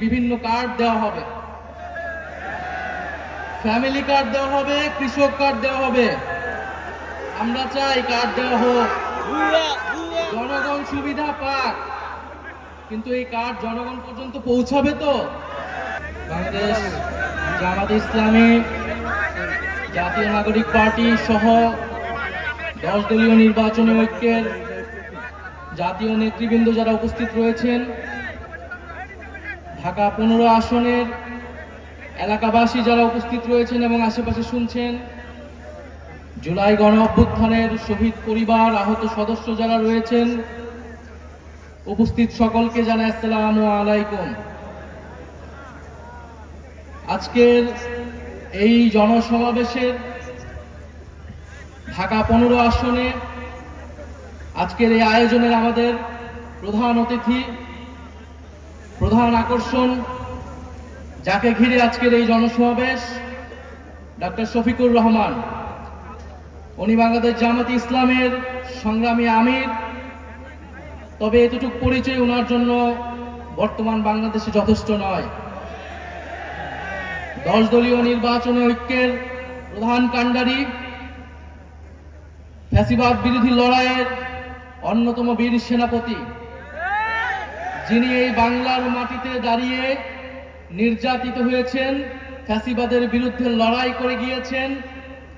বিভিন্ন কার্ড দেওয়া হবে, ফ্যামিলি কার্ড দেওয়া হবে, কৃষক কার্ড দেওয়া হবে। আমরা চাই কার্ড দেওয়া হোক, জনগণ সুবিধা পাক, কিন্তু এই কার্ড জনগণ পর্যন্ত পৌঁছাবে তো? বাংলাদেশ জামাত ইসলামী, জাতীয় নাগরিক পার্টি সহ 10 দলীয় নির্বাচনী ঐক্যের জাতীয় নেতৃবৃন্দ যারা উপস্থিত রয়েছেন, ঢাকা 15 আসনের এলাকাবাসী যারা উপস্থিত রয়েছেন এবং আশেপাশে শুনছেন, জুলাই গণ অভ্যুত্থানের শহীদ পরিবার, আহত সদস্য যারা রয়েছেন, উপস্থিত সকলকে জানাই আসসালামু আলাইকুম। আজকের এই জনসমাবেশের ঢাকা 15 আসনে আজকের এই আয়োজনের আমাদের প্রধান অতিথি, প্রধান আকর্ষণ, যাকে ঘিরে আজকের এই জনসমাবেশ, ডক্টর শফিকুর রহমান। উনি বাংলাদেশ জামাত ইসলামের সংগ্রামী আমির। তবে এতটুকু পরিচয় ওনার জন্য বর্তমান বাংলাদেশে যথেষ্ট নয়। 10 দলীয় নির্বাচনী ঐক্যের প্রধান কাণ্ডারি, ফ্যাসিবাদ বিরোধী লড়াইয়ের অন্যতম বীর সেনাপতি, যিনি এই বাংলার মাটিতে দাঁড়িয়ে নির্যাতিত হয়েছেন, ফ্যাসিবাদের বিরুদ্ধে লড়াই করে গিয়েছেন,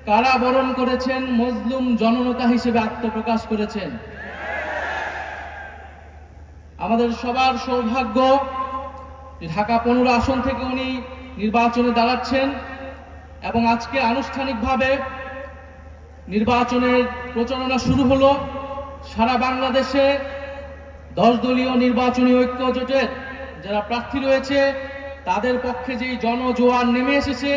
কারাবরণ করেছেন, মজলুম জননেতা হিসেবে আত্মপ্রকাশ করেছেন। আমাদের সবার সৌভাগ্য ঢাকা 15 আসন থেকে উনি নির্বাচনে দাঁড়াচ্ছেন এবং আজকে আনুষ্ঠানিকভাবে নির্বাচনের প্রচারণা শুরু হলো। সারা বাংলাদেশে 10 দলীয় নির্বাচনী ঐক্য জোটের যারা প্রার্থী রয়েছে তাদের পক্ষে যেই জনজোয়ার নেমে এসেছে,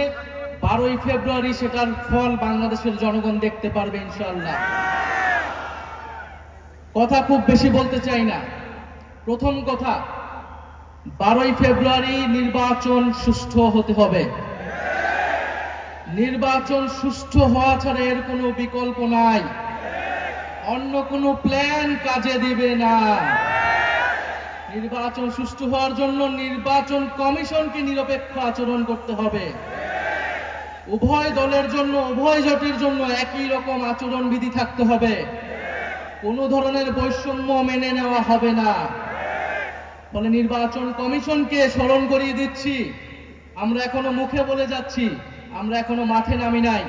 12ই ফেব্রুয়ারি সেটার ফল বাংলাদেশের জনগণ দেখতে পারবে ইনশাআল্লাহ। কথা খুব বেশি বলতে চাই না। প্রথম কথা, 12ই ফেব্রুয়ারি নির্বাচন সুষ্ঠু হতে হবে। নির্বাচন সুষ্ঠু হওয়া ছাড়া এর কোনো বিকল্প নাই। অন্য কোনো প্ল্যান কাজে দিবে না। নির্বাচন সুষ্ঠু হওয়ার জন্য নির্বাচন কমিশনকে নিরপেক্ষ আচরণ করতে হবে। উভয় দলের জন্য, উভয় জোটের জন্য একই রকম আচরণ বিধি থাকতে হবে। কোনো ধরনের বৈষম্য মেনে নেওয়া হবে না। ফলে নির্বাচন কমিশনকে স্মরণ করিয়ে দিচ্ছি, আমরা এখনো মুখে বলে যাচ্ছি, আমরা এখনো মাঠে নামি নাই।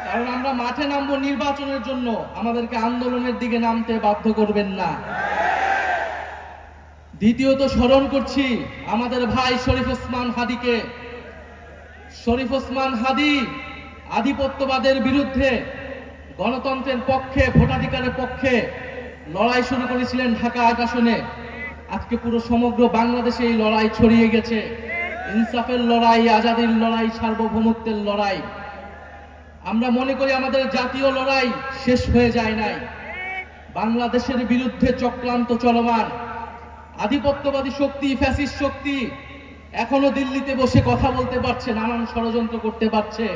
কারণ আমরা মাঠে নামবো নির্বাচনের জন্য, আমাদেরকে আন্দোলনের দিকে নামতে বাধ্য করবেন না। দ্বিতীয়ত স্মরণ করছি আমাদের ভাই শরীফ ওসমান হাদিকে। শরীফ ওসমান হাদি আধিপত্যবাদের বিরুদ্ধে, গণতন্ত্রের পক্ষে, ভোটাধিকারের পক্ষে লড়াই শুরু করেছিলেন ঢাকা 8 আসনে। আজকে পুরো সমগ্র বাংলাদেশে এই লড়াই ছড়িয়ে গেছে। ইনসাফের লড়াই, আজাদির লড়াই, সার্বভৌমত্বের লড়াই। আমরা মনে করি আমাদের জাতীয় লড়াই শেষ হয়ে যায় নাই। বাংলাদেশের বিরুদ্ধে চক্রান্ত চলমান। আধিপত্যবাদী শক্তি, ফ্যাসিস্ট শক্তি এখনো দিল্লিতে বসে কথা বলতে পারছে, নানান ষড়যন্ত্র করতে পারছে।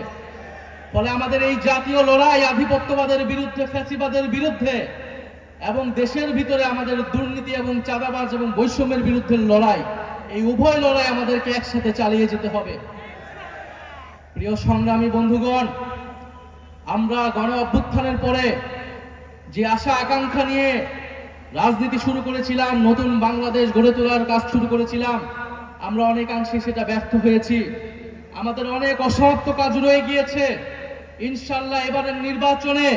ফলে আমাদের এই জাতীয় লড়াই আধিপত্যবাদের বিরুদ্ধে, ফ্যাসিবাদের বিরুদ্ধে এবং দেশের ভিতরে আমাদের দুর্নীতি এবং চাঁদাবাজ এবং বৈষম্যের বিরুদ্ধে লড়াই, এই উভয় লড়াই আমাদেরকে একসাথে চালিয়ে যেতে হবে। প্রিয় সংগ্রামী বন্ধুগণ, আমরা গণ অভ্যুত্থানের পরে যে আশা আকাঙ্ক্ষা নিয়ে রাজনীতি শুরু করেছিলাম, নতুন বাংলাদেশ গড়ে তোলার কাজ শুরু করেছিলাম, আমরা অনেকাংশে সেটা ব্যর্থ হয়েছি। আমাদের অনেক অসমাপ্ত কাজ রয়ে গিয়েছে। ইনশাআল্লাহ এবারের নির্বাচনে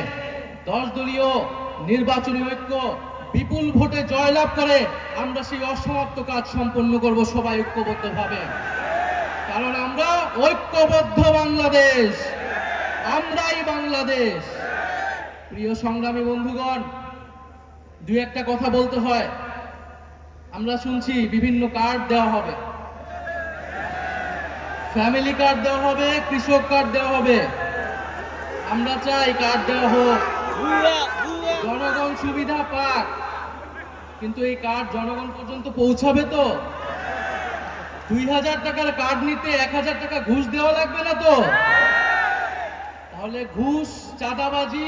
10 দলীয় নির্বাচনী ঐক্য বিপুল ভোটে জয়লাভ করে আমরা সেই অসমাপ্ত কাজ সম্পন্ন করব সবাই ঐক্যবদ্ধভাবে। কারণ আমরা ঐক্যবদ্ধ বাংলাদেশ, আমরাই বাংলাদেশ। প্রিয় সংগ্রামী বন্ধুগণ, দুই একটা কথা বলতে হয়। আমরা শুনছি বিভিন্ন কার্ড দেওয়া হবে, ফ্যামিলি কার্ড দেওয়া হবে, কৃষক কার্ড দেওয়া হবে। আমরা চাই কার্ড দেওয়া হোক, জনগণ সুবিধা পাক, কিন্তু এই কার্ড জনগণ পর্যন্ত পৌঁছাবে তো? 2000 টাকার কার্ড নিতে 1000 টাকা ঘুষ দেওয়া লাগবে না তো? তাহলে ঘুষ, চাঁদাবাজি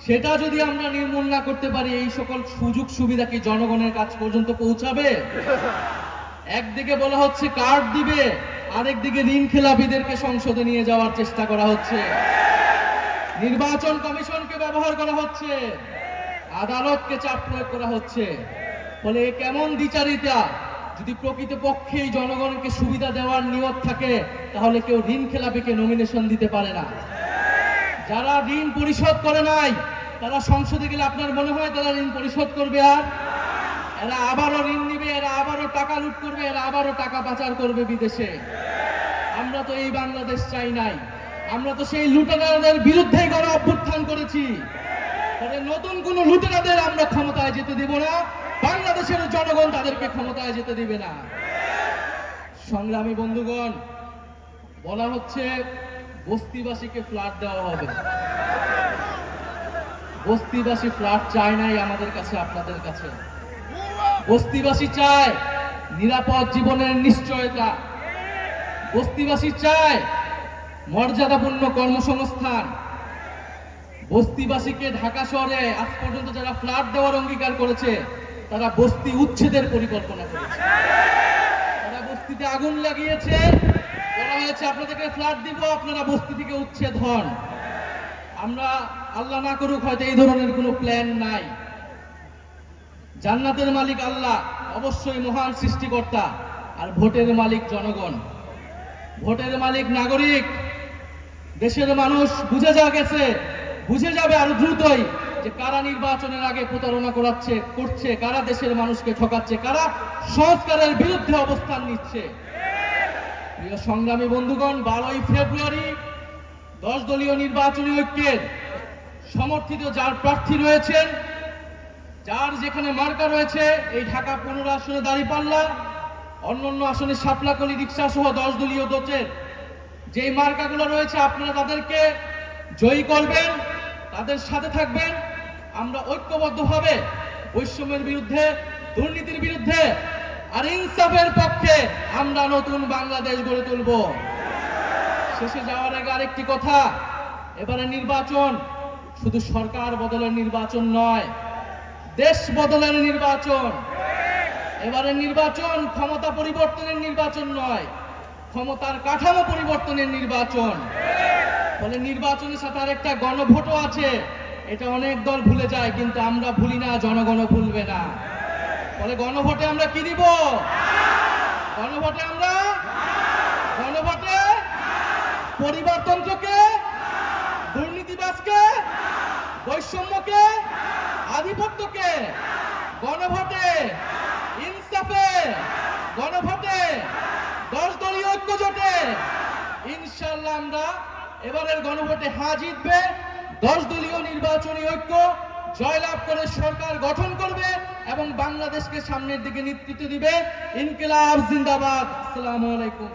সেটা যদি আমরা নির্মূল না করতে পারি, এই সকল সুযোগ সুবিধা কি জনগণের কাছ পর্যন্ত পৌঁছাবে? একদিকে বলা হচ্ছে কার্ড দিবে, আরেকদিকে ঋণ খেলাপিদেরকে সংসদে নিয়ে যাওয়ার চেষ্টা করা হচ্ছে। নির্বাচন কমিশনকে ব্যবহার করা হচ্ছে, আদালতকে চাপ প্রয়োগ করা হচ্ছে। ফলে কেমন দ্বিচারিতা! যদি প্রকৃতপক্ষেই জনগণকে সুবিধা দেওয়ার নিয়ত থাকে, তাহলে কেউ ঋণ খেলাপিকে নমিনেশন দিতে পারে না। যারা ঋণ পরিশোধ করে নাই, তারা সংসদে গেলে আপনার মনে হয় তারা ঋণ পরিশোধ করবে? আর এরা আবারও ঋণ নিবে, এরা আবারও টাকা লুট করবে, এরা আবারও টাকা পাচার করবে বিদেশে। আমরা তো এই বাংলাদেশ চাই নাই। আমরা তো সেই লুটেরাদের বিরুদ্ধেই গণ অভ্যুত্থান করেছি। তবে নতুন কোন লুটেরাদের আমরা ক্ষমতায় যেতে দিব না, বাংলাদেশের জনগণ তাদেরকে ক্ষমতায় যেতে দিবে না। সংগ্রামী বন্ধুগণ, বলা হচ্ছে বস্তিবাসীকে ফ্ল্যাট দেওয়া হবে। বস্তিবাসী ফ্ল্যাট চায় নাই আমাদের কাছে, আপনাদের কাছে। বস্তিবাসী চায় নিরাপদ জীবনের নিশ্চয়তা। বস্তিবাসী চায় মর্যাদাপূর্ণ কর্মসংস্থান। বস্তিবাসীকে ঢাকা শহরে আজ পর্যন্ত যারা ফ্ল্যাট দেওয়ার অঙ্গীকার করেছে, তারা বস্তি উচ্ছেদের পরিকল্পনা করেছে। তারা বস্তিতে আগুন লাগিয়েছে, বলা হয়েছে আপনাদেরকে ফ্ল্যাট দিব, আপনারা বস্তি থেকে উচ্ছেদ হন। আমরা আল্লাহ না করুক হয়তো এই ধরনের কোনো প্ল্যান নাই। জান্নাতের মালিক আল্লাহ, অবশ্যই মহান সৃষ্টিকর্তা, আর ভোটের মালিক জনগণ। ভোটের মালিক নাগরিক। দেশের মানুষ বুঝে গেছে, বুঝে যাবে আরো দ্রুতই যে কারা নির্বাচনের আগে প্রতারণা করছে, কারা দেশের মানুষকে ঠকাচ্ছে, কারা সংস্কারের বিরুদ্ধে অবস্থান নিচ্ছে। প্রিয় সংগ্রামী বন্ধুগণ, 12ই ফেব্রুয়ারি 10 দলীয় নির্বাচনী ঐক্যের সমর্থিত যার প্রার্থী রয়েছেন, যার যেখানে মার্কা রয়েছে, এই ঢাকা 15 আসনে দাঁড়িপাল্লা, অন্যান্য আসনে শাপলাকলি, রিক্সা সহ 10 দলীয় দোচের যেই মার্কাগুলো রয়েছে, আপনারা তাদেরকে জয়ী করবেন, তাদের সাথে থাকবেন। আমরা ঐক্যবদ্ধভাবে বৈষম্যের বিরুদ্ধে, দুর্নীতির বিরুদ্ধে আর ইনসাফের পক্ষে আমরা নতুন বাংলাদেশ গড়ে তুলব। শেষে যাওয়ার আগে আরেকটি কথা, এবারে নির্বাচন শুধু সরকার বদলের নির্বাচন নয়, দেশ বদলের নির্বাচন। এবারে নির্বাচন ক্ষমতা পরিবর্তনের নির্বাচন নয়, ক্ষমতার কাঠামো পরিবর্তনের নির্বাচন। ফলে নির্বাচনের সাথে আরেকটা গণভোটও আছে। এটা অনেক দল ভুলে যায়, কিন্তু আমরা ভুলি না, জনগণও ভুলবে না। ফলে গণভোটে আমরা কি দিব? গণভোটে পরিবারতন্ত্রকে, দুর্নীতিবাজকে, বৈষম্যকে, আধিপত্যকে, গণভোটে ইনসাফে, গণভোটে 10 দলীয় ঐক্য জোটে ইনশাআল্লাহ আমরা এবারের গণভোটে হ্যাঁ জিতবে। 10 দলীয় নির্বাচনী ঐক্য জয়লাভ করে সরকার গঠন করবে এবং বাংলাদেশকে সামনের দিকে নেতৃত্ব দিবে। ইনকিলাব জিন্দাবাদ। আসসালামু আলাইকুম।